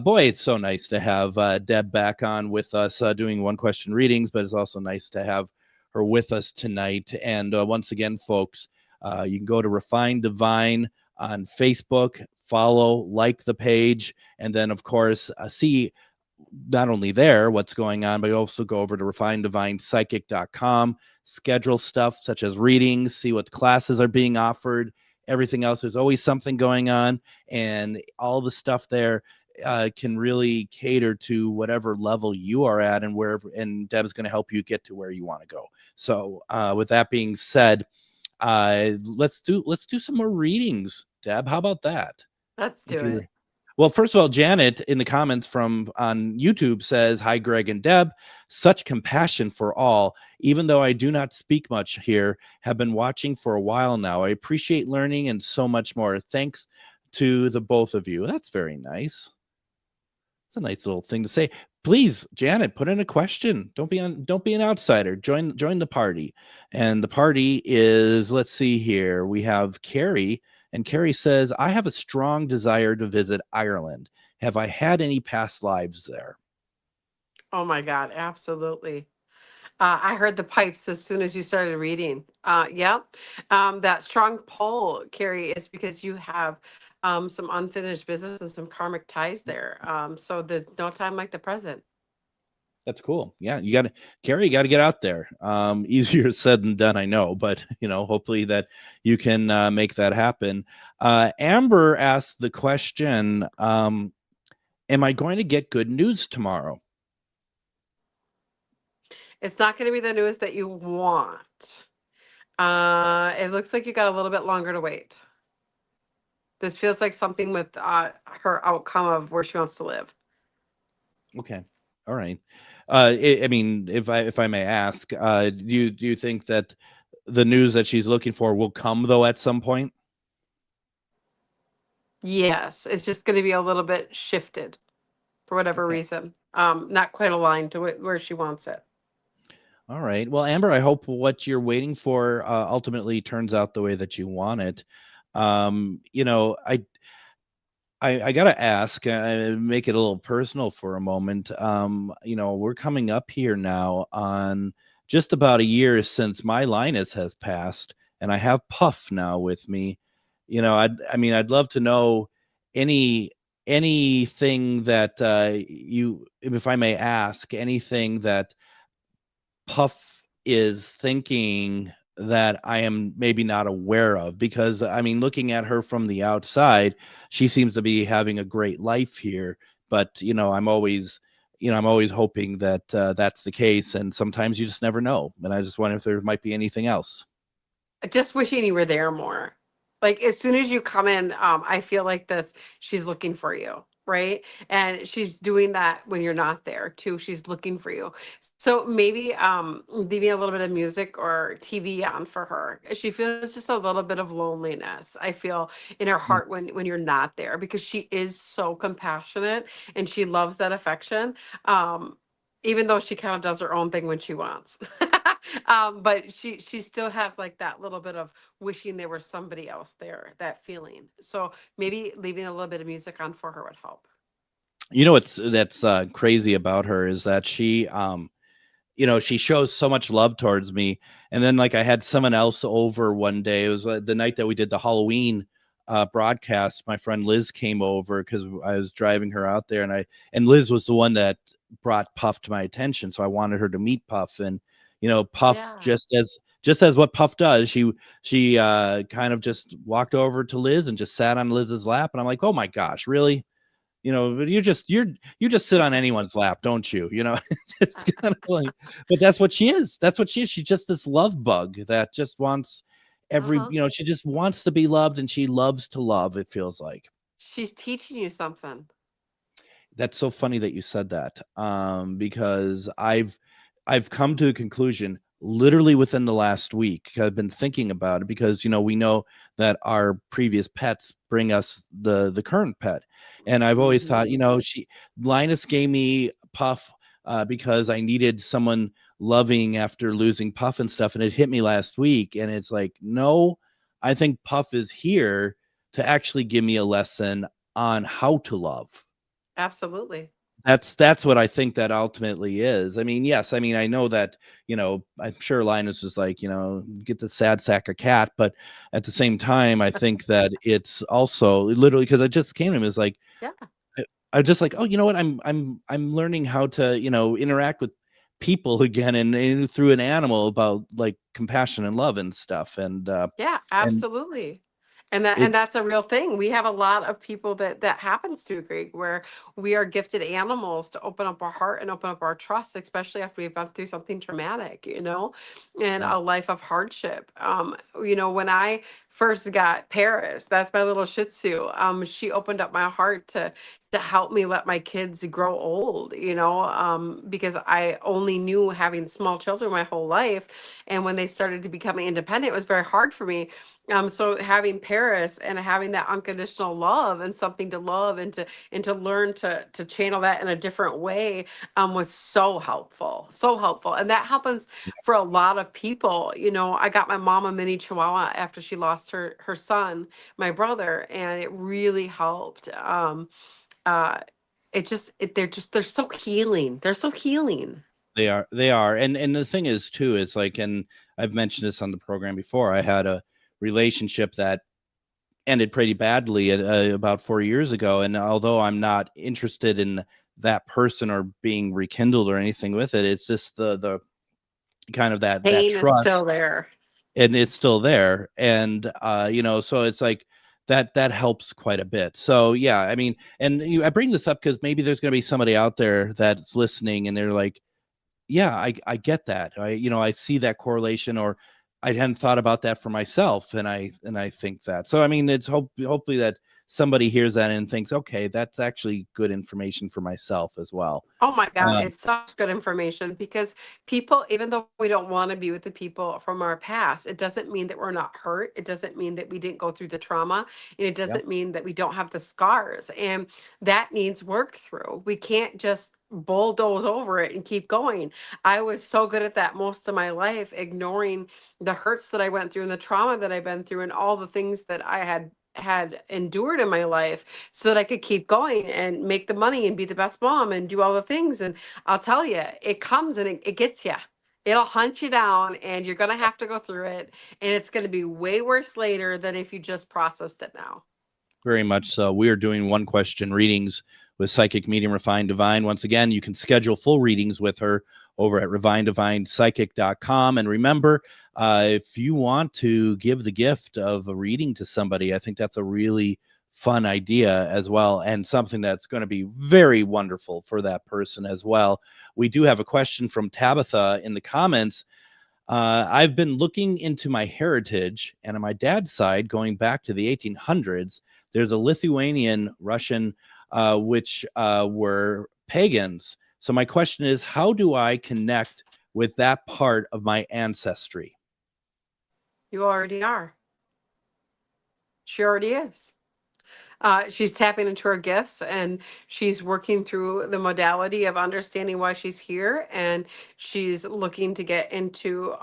boy, it's so nice to have Deb back on with us doing one question readings, but it's also nice to have her with us tonight. And once again, folks, you can go to Refined Divine on Facebook, follow, like the page, and then of course see not only there what's going on, but also go over to refineddivinepsychic.com, schedule stuff such as readings, see what classes are being offered, everything else. There's always something going on, and all the stuff there can really cater to whatever level you are at, and wherever, and Deb's going to help you get to where you want to go. So with that being said, let's do some more readings. Deb, how about that? Let's do it. Well, first of all, Janet in the comments on YouTube says, "Hi, Greg and Deb. Such compassion for all. Even though I do not speak much here, have been watching for a while now. I appreciate learning and so much more. Thanks to the both of you." That's very nice. It's a nice little thing to say. Please, Janet, put in a question. Don't be an outsider. Join the party. And the party is, let's see here. We have Carrie. And Carrie says, "I have a strong desire to visit Ireland. Have I had any past lives there?" Oh my God, absolutely. I heard the pipes as soon as you started reading. That strong pull, Carrie, is because you have some unfinished business and some karmic ties there. So there's no time like the present. That's cool. Yeah, Carrie, you got to get out there. Easier said than done, I know, but hopefully that you can make that happen. Amber asked the question, am I going to get good news tomorrow? It's not going to be the news that you want. It looks like you got a little bit longer to wait. This feels like something with her outcome of where she wants to live. Okay. All right. I mean, if I may ask, do you think that the news that she's looking for will come though at some point? Yes, it's just going to be a little bit shifted for whatever reason. Not quite aligned to where she wants it. All right. Well, Amber, I hope what you're waiting for ultimately turns out the way that you want it. I got to ask, make it a little personal for a moment. We're coming up here now on just about a year since my Linus has passed, and I have Puff now with me. I'd love to know anything that if I may ask, anything that Puff is thinking that I am maybe not aware of, because I mean, looking at her from the outside, she seems to be having a great life here. But I'm always, I'm always hoping that that's the case, and sometimes you just never know. And I just wonder if there might be anything else. Just wishing you were there more. Like as soon as you come in, I feel like she's looking for you, right? And she's doing that when you're not there too. She's looking for you. So maybe leaving a little bit of music or TV on for her. She feels just a little bit of loneliness, I feel, in her heart when you're not there, because she is so compassionate and she loves that affection. Even though she kind of does her own thing when she wants. But she still has like that little bit of wishing there was somebody else there, that feeling. So maybe leaving a little bit of music on for her would help. What's that's crazy about her is that she she shows so much love towards me. And then like I had someone else over one day. It was the night that we did the Halloween broadcast. My friend Liz came over because I was driving her out there, and Liz was the one that brought Puff to my attention. So I wanted her to meet Puff, and Puff, Yeah. just as what Puff does, she kind of just walked over to Liz and just sat on Liz's lap, and I'm like, oh my gosh, really? But you just sit on anyone's lap, don't you? It's kind of like, but that's what she is. That's what she is. She's just this love bug that just wants Uh-huh. she just wants to be loved, and she loves to love, it feels like. She's teaching you something. That's so funny that you said that. Because I've come to a conclusion literally within the last week. I've been thinking about it because we know that our previous pets bring us the current pet, and I've always thought Linus gave me Puff because I needed someone loving after losing Puff and stuff, and it hit me last week, and it's like, no, I think Puff is here to actually give me a lesson on how to love. Absolutely. That's what I think that ultimately is. I mean, yes, I mean, I know that, I'm sure Linus is like, get the sad sack of cat, but at the same time, I think that it's also literally, because I just came to him, is like, Yeah. I just like, oh, you know what? I'm learning how to, interact with people again, and through an animal, about like compassion and love and stuff. And Yeah, and absolutely. And it that's a real thing. We have a lot of people that happens to, Greg, where we are gifted animals to open up our heart and open up our trust, especially after we've been through something traumatic, and yeah, a life of hardship. When I first got Paris, that's my little Shih Tzu. She opened up my heart to help me let my kids grow old, because I only knew having small children my whole life. And when they started to become independent, it was very hard for me. So having Paris and having that unconditional love and something to love and to learn to channel that in a different way was so helpful, so helpful. And that happens for a lot of people. I got my mom a mini Chihuahua after she lost her son, my brother, and it really helped. Uh, they're so healing. They're so healing. they are. And the thing is too, it's like, and I've mentioned this on the program before, I had a relationship that ended pretty badly about 4 years ago. And although I'm not interested in that person or being rekindled or anything with it, it's just the kind of that Pain is trust, still there. and it's still there. And so it's like that helps quite a bit. So yeah, I mean, and I bring this up because maybe there's going to be somebody out there that's listening, and they're like, yeah, I get that. I see that correlation, or I hadn't thought about that for myself, and I think that. So I mean, it's hopefully that somebody hears that and thinks, okay, that's actually good information for myself as well. Oh my God, Um, it's such good information, because people, even though we don't want to be with the people from our past, it doesn't mean that we're not hurt. It doesn't mean that we didn't go through the trauma, and it yeah, doesn't mean that we don't have the scars. And that needs work through. We can't just bulldoze over it and keep going. I was so good at that most of my life, ignoring the hurts that I went through and the trauma that I've been through and all the things that I had endured in my life, so that I could keep going and make the money and be the best mom and do all the things. And I'll tell you, it comes and it gets you. It'll hunt you down, and you're going to have to go through it. And it's going to be way worse later than if you just processed it now. Very much so. We are doing one question readings with Psychic Medium Refined Divine. Once again, you can schedule full readings with her over at refinedivinepsychic.com. And remember, if you want to give the gift of a reading to somebody, I think that's a really fun idea as well, and something that's going to be very wonderful for that person as well. We do have a question from Tabitha in the comments. I've been looking into my heritage, and on my dad's side, going back to the 1800s, there's a Lithuanian, Russian, which were pagans. So my question is, how do I connect with that part of my ancestry? You already are. She already is. She's tapping into her gifts, and she's working through the modality of understanding why she's here, and she's looking to get into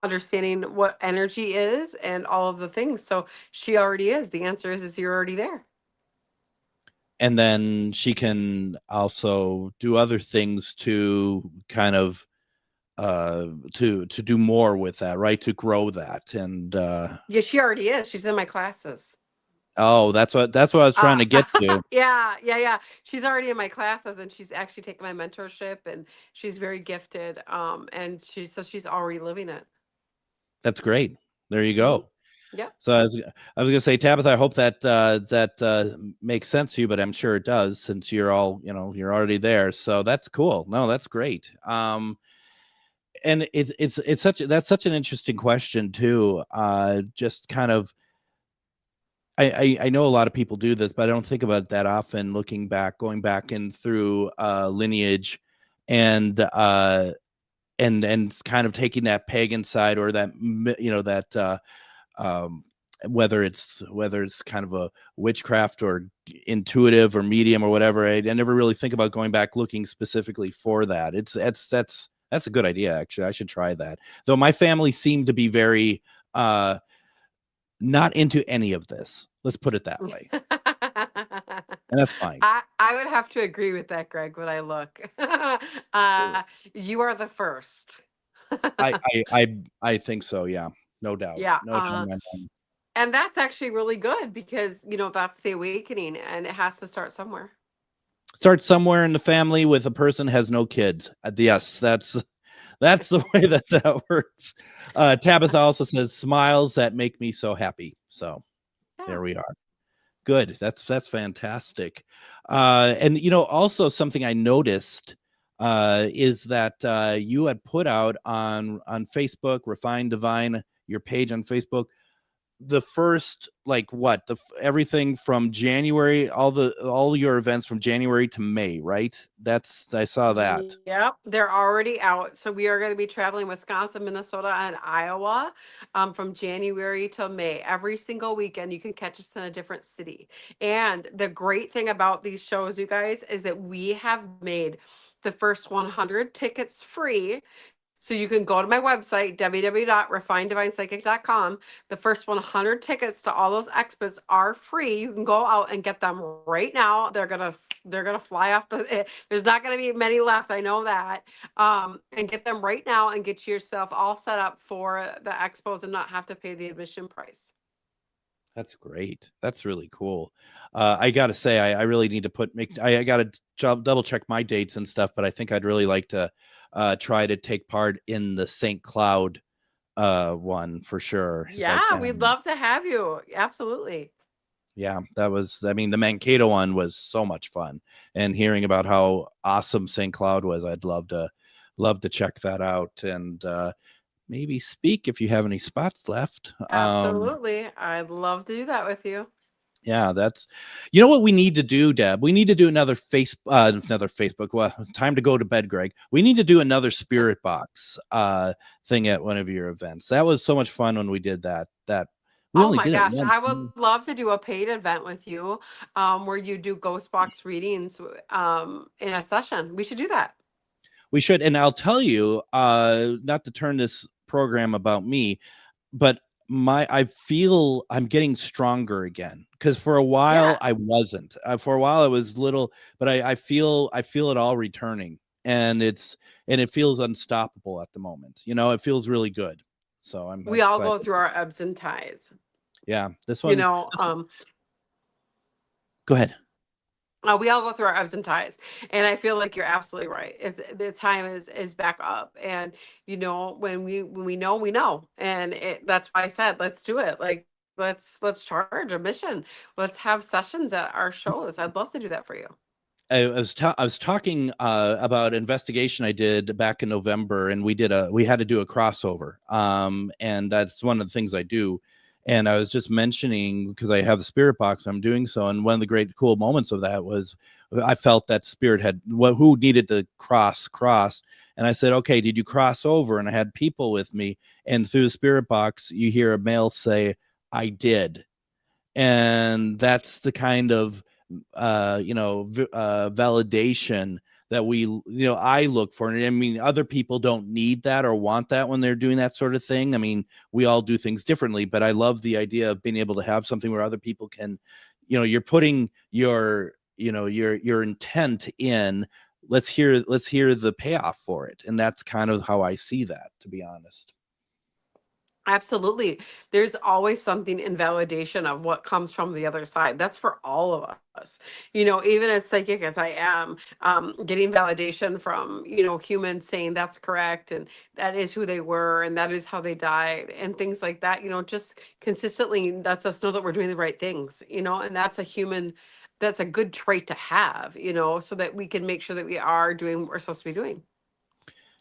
understanding what energy is and all of the things. So she already is. The answer is you're already there. And then she can also do other things to kind of to do more with that, right? To grow that. And yeah, she already is. She's in my classes. Oh, that's what I was trying to get to. Yeah. She's already in my classes, and she's actually taken my mentorship, and she's very gifted. And she's already living it. That's great. There you go. Yeah. So I was gonna say, Tabitha, I hope that makes sense to you, but I'm sure it does, since you're you're already there. So that's cool. No, that's great. And it's such an interesting question too. Just kind of, I know a lot of people do this, but I don't think about it that often. Going back in through lineage, and kind of taking that pagan side, or that whether it's kind of a witchcraft or intuitive or medium or whatever. I never really think about going back looking specifically for that. That's a good idea, actually. I should try that. Though my family seemed to be very not into any of this. Let's put it that way. And that's fine. I would have to agree with that, Greg, when I look. You are the first. I think so, yeah. No doubt. Yeah. No doubt in my mind. And that's actually really good, because, that's the awakening, and it has to start somewhere. Start somewhere in the family with a person who has no kids. Yes, that's the way that works. Tabitha also says, smiles that make me so happy. So There we are. Good. That's fantastic. And also something I noticed is that you had put out on Facebook, Refined Divine, your page on Facebook, the first, everything from January, all your events from January to May, right? I saw that. Yep, they're already out. So we are going to be traveling Wisconsin, Minnesota, and Iowa from January till May. Every single weekend, you can catch us in a different city. And the great thing about these shows, you guys, is that we have made the first 100 tickets free. So you can go to my website, www.refinedivinepsychic.com. The first 100 tickets to all those expos are free. You can go out and get them right now. They're gonna fly off there's not gonna be many left. I know that. And get them right now and get yourself all set up for the expos and not have to pay the admission price. That's great. That's really cool. I gotta say, I really need to I gotta double check my dates and stuff, but I think I'd really like to try to take part in the St. Cloud one for sure. Yeah, we'd love to have you. Absolutely. Yeah, the Mankato one was so much fun, and hearing about how awesome St. Cloud was, I'd love to check that out, and maybe speak if you have any spots left. Absolutely. I'd love to do that with you. Yeah, what we need to do, Deb. We need to do another Facebook. Well, time to go to bed, Greg. We need to do another Spirit Box thing at one of your events. That was so much fun when we did that. Oh my gosh, I would love to do a paid event with you, where you do GhostBox readings in a session. We should do that. We should, and I'll tell you, not to turn this program about me, but I feel I'm getting stronger again, because for a while I wasn't. For a while I was little, but I feel it all returning, and it feels unstoppable at the moment. It feels really good. So we all go through our ebbs and tides. Yeah, this one. Go ahead. We all go through our ebbs and ties, and I feel like you're absolutely right. It's the time is back up, and when we know, we know, and that's why I said let's do it. Like let's charge a mission. Let's have sessions at our shows. I'd love to do that for you. I was talking about investigation I did back in November, and we had to do a crossover. And that's one of the things I do. And I was just mentioning, because I have the spirit box, I'm doing so. And one of the great cool moments of that was I felt that spirit had who needed to cross. And I said, okay, did you cross over? And I had people with me. And through the spirit box, you hear a male say, I did. And that's the kind of validation that I look for. And I mean, other people don't need that or want that when they're doing that sort of thing. I mean, we all do things differently, but I love the idea of being able to have something where other people can, you're putting your intent in. Let's hear the payoff for it. And that's kind of how I see that, to be honest. Absolutely. There's always something in validation of what comes from the other side. That's for all of us. Even as psychic as I am, getting validation from, humans saying that's correct and that is who they were and that is how they died and things like that, just consistently lets us know that we're doing the right things, and that's a good trait to have, so that we can make sure that we are doing what we're supposed to be doing.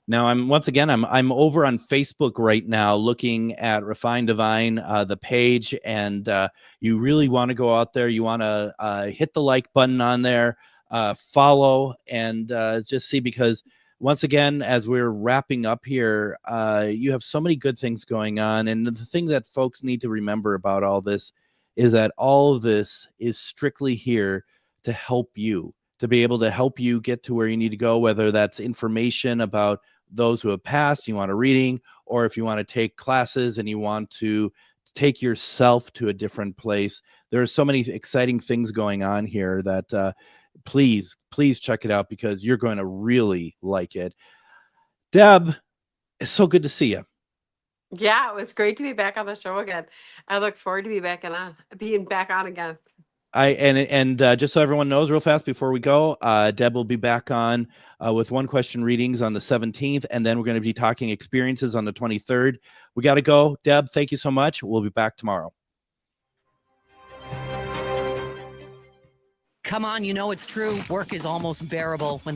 Now, I'm over on Facebook right now looking at Refine Divine, the page, and you really want to go out there. You want to hit the like button on there, follow, and just see, because once again, as we're wrapping up here, you have so many good things going on. And the thing that folks need to remember about all this is that all of this is strictly here to help you, to be able to help you get to where you need to go, whether that's information about those who have passed, you want a reading, or if you want to take classes and you want to take yourself to a different place. There are so many exciting things going on here that please check it out, because you're going to really like it. Deb, it's so good to see you. Yeah, it was great to be back on the show again. I look forward to being back on again. Just so everyone knows real fast before we go, Deb will be back on with one question readings on the 17th, and then we're going to be talking experiences on the 23rd. We got to go. Deb, thank you so much. We'll be back tomorrow. Come on, it's true. Work is almost bearable when the